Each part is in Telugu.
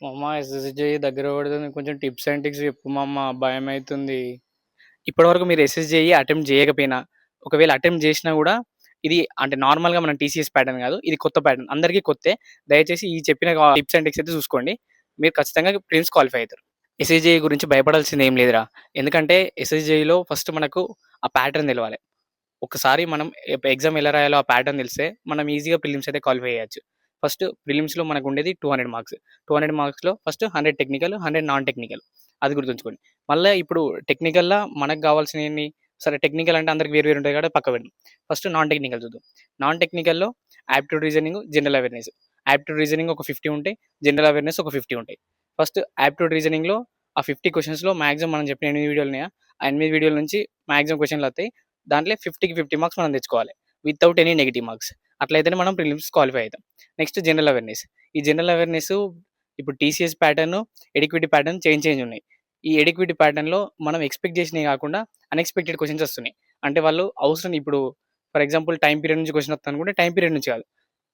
మామ ఎస్ఎస్‌జి దగ్గర పడుతుంది. కొంచెం టిప్స్ అండ్ ట్రిక్స్ చెప్పు మామ, భయమైతుంది. ఇప్పటివరకు మీరు ఎస్ఎస్‌జేఈ అటెంప్ట్ చేయకపోయినా, ఒకవేళ అటెంప్ట్ చేసినా గూడా, ఇది అంటే నార్మల్‌గా మనం టీసీఎస్ ప్యాటర్న్ గాదు. ఇది కొత్త ప్యాటర్న్. అందరికీ కొత్తే. దయచేసి ఈ చెప్పిన టిప్స్ అండ్ ట్రిక్స్ అయితే చూసుకోండి. మీరు ఖచ్చితంగా ప్రిలిమ్స్ క్వాలిఫై అయితారు. ఎస్ఎస్‌జేఈ గురించి భయపడాల్సింది ఏం లేదురా. ఎందుకంటే ఎస్ఎస్‌జేఈలో ఫస్ట్ మనకు ఆ ప్యాటర్న్ తెలవాలి. ఒకసారి మనం ఎగ్జామ్ ఎలా రాయాలో ఆ ప్యాటర్న్ తెలిస్తే మనం ఈజీగా ప్రిలిమ్స్ అయితే క్వాలిఫై అయ్యొచ్చు. ఫస్ట్ ప్రిలిమ్స్‌లో మనకు ఉండేది 200 మార్క్స్. 200 మార్క్స్‌లో ఫస్ట్ 100 టెక్నికల్, 100 నాన్ టెక్నికల్. అది గుర్తుంచుకోండి. మళ్ళా ఇప్పుడు టెక్నికల్‌లా మనకు కావాల్సినయన్ని, సరే టెక్నికల్ అంటే అందరికి వేరు వేరు ఉంటాయి కాబట్టి పక్కకు పెడదాం. ఫస్ట్ నాన్ టెక్నికల్ చూద్దాం. నాన్ టెక్నికల్‌లో aptitude reasoning, general awareness. Aptitude reasoning ఒక 50 ఉంటాయి. జనరల్ అవేర్‌నెస్ ఒక 50 ఉంటాయి. ఫస్ట్ యాప్టిట్యూడ్ రీజనింగ్‌లో ఆ 50 క్వెషన్స్‌లో మాక్సిమం మనం చెప్పిన 8 వీడియోలు ఉన్నాయా? ఆ 8 వీడియోల నుంచి మాక్సిమం క్వెషన్‌లు వస్తాయి. దాంట్లో 50కి 50 మార్క్స్ మనం తెచ్చుకోవాలి. Without any negative marks. అట్లయితేనే మనం ప్రిలిమ్స్ క్వాలిఫై అవుతాం. Next general awareness. ఈ జనరల్ అవేర్‌నెస్ ఇప్పుడు టీసీఎస్ ప్యాటర్న్, ఎడిక్విటీ ప్యాటర్న్ చేంజ్ ఉన్నాయి. ఈ ఎడిక్విటీ ప్యాటర్న్‌లో మనం ఎక్స్‌పెక్ట్ చేసినవి కాకుండా అన్‌ఎక్స్‌పెక్టెడ్ క్వెషన్స్ వస్తున్నాయి. అంటే వాళ్ళు అవసరం ఇప్పుడు ఫర్ ఎగ్జాంపుల్ టైమ్ పీరియడ్ నుంచి క్వెషన్ వస్తుందనుకుంటే టైమ్ పీరియడ్ నుంచి కాదు.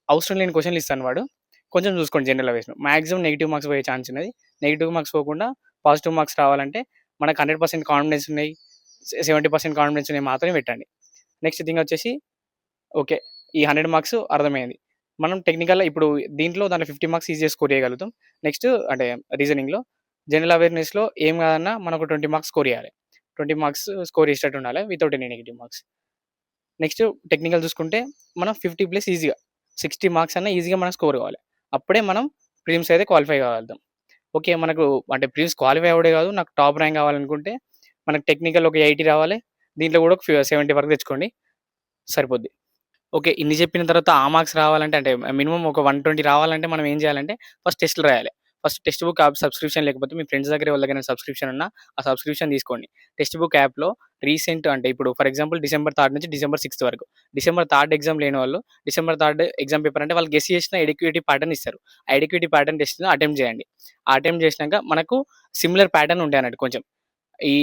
అవసరం లేని క్వెషన్‌లు ఇస్తాను వాడు. కొంచెం చూసుకోండి జనరల్ అవేర్‌నెస్‌లో. మాక్సిమం నెగెటివ్ మార్క్స్ పోయే ఛాన్స్ ఉన్నది. నెగెటివ్ మార్క్స్ పోకుండా పాజిటివ్ మార్క్స్ రావాలంటే మనకు 100% కాన్ఫిడెన్స్ ఉన్నాయి. 70% కాన్ఫిడెన్స్ ఉన్నాయి మాత్రమే పెట్టండి. నెక్స్ట్ థింగ్ వచ్చేసి ఓకే. ఈ 100 మార్క్స్ అర్థమైంది. మనం టెక్నికల్‌గా ఇప్పుడు దాంట్లో 50 మార్క్స్ ఈజీగా స్కోర్ చేయగలుగుతాం. నెక్స్ట్ అంటే రీజనింగ్‌లో, జనరల్ అవేర్‌నెస్‌లో ఏం కాదన్నా మనం ఒక 20 మార్క్స్ స్కోర్ చేయాలి. 20 మార్క్స్ స్కోర్ చేసేటట్టు ఉండాలి without any negative marks. Next technical చూసుకుంటే మనం 50+ ఈజీగా 60 మార్క్స్ అన్నా ఈజీగా మనం స్కోర్ కావాలి. అప్పుడే మనం ప్రిలిమ్స్ అయితే క్వాలిఫై కాగలుగుతాం. ఓకే. మనకు అంటే ప్రిలిమ్స్ క్వాలిఫై అవ్వడే కాదు, నాకు టాప్ ర్యాంక్ కావాలనుకుంటే మనకు టెక్నికల్ ఒక 80 రావాలి. దీంట్లో కూడా ఒక 70 వరకు తెచ్చుకోండి సరిపోద్ది. ఓకే. ఇన్ని చెప్పిన తర్వాత ఆ మార్క్స్ రావాలంటే అంటే మినిమమ్ ఒక 120 రావాలంటే మనం ఏం చేయాలంటే ఫస్ట్ టెస్ట్‌లు రాయాలి. First text book app subscription లేకపోతే మీ ఫ్రెండ్స్ దగ్గర ఎవరి దగ్గరైనా సబ్స్క్రిప్షన్ ఉన్నా ఆ సబ్స్క్రిప్షన్ తీసుకోండి. టెక్స్ట్ బుక్ యాప్‌లో రీసెంట్ అంటే ఇప్పుడు ఫర్ ఎగ్జాంపుల్ డిసెంబర్ 3 నుంచి డిసెంబర్ 6 వరకు. డిసెంబర్ 3 ఎగ్జామ్ లేని వాళ్ళు డిసెంబర్ 3 ఎగ్జామ్ పేపర్ అంటే వాళ్ళు గెస్ చేసిన ఎడిక్విటీ ప్యాటర్న్ ఇస్తారు. ఆ ఎడిక్విటీ ప్యాటర్న్ టెస్ట్‌ని అటెంప్ట్ చేయండి. ఆ అటెంప్ట్ చేసినాక మనకు సిమిలర్ ప్యాటర్న్ ఉంటాయన్నట్టు కొంచెం.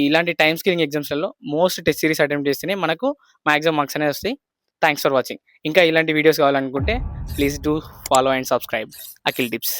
ఇలాంటి టైమ్ స్కిల్లింగ్ ఎగ్జామ్స్‌లలో మోస్ట్ టెస్ట్ సిరీస్ అటెంప్ట్ చేస్తేనే మనకు మాక్సిమం మార్క్స్ అనేవి వస్తాయి. Thanks for watching. ఇంకా ఇలాంటి వీడియోస్ కావాలనుకుంటే please do follow and subscribe Akhil tips.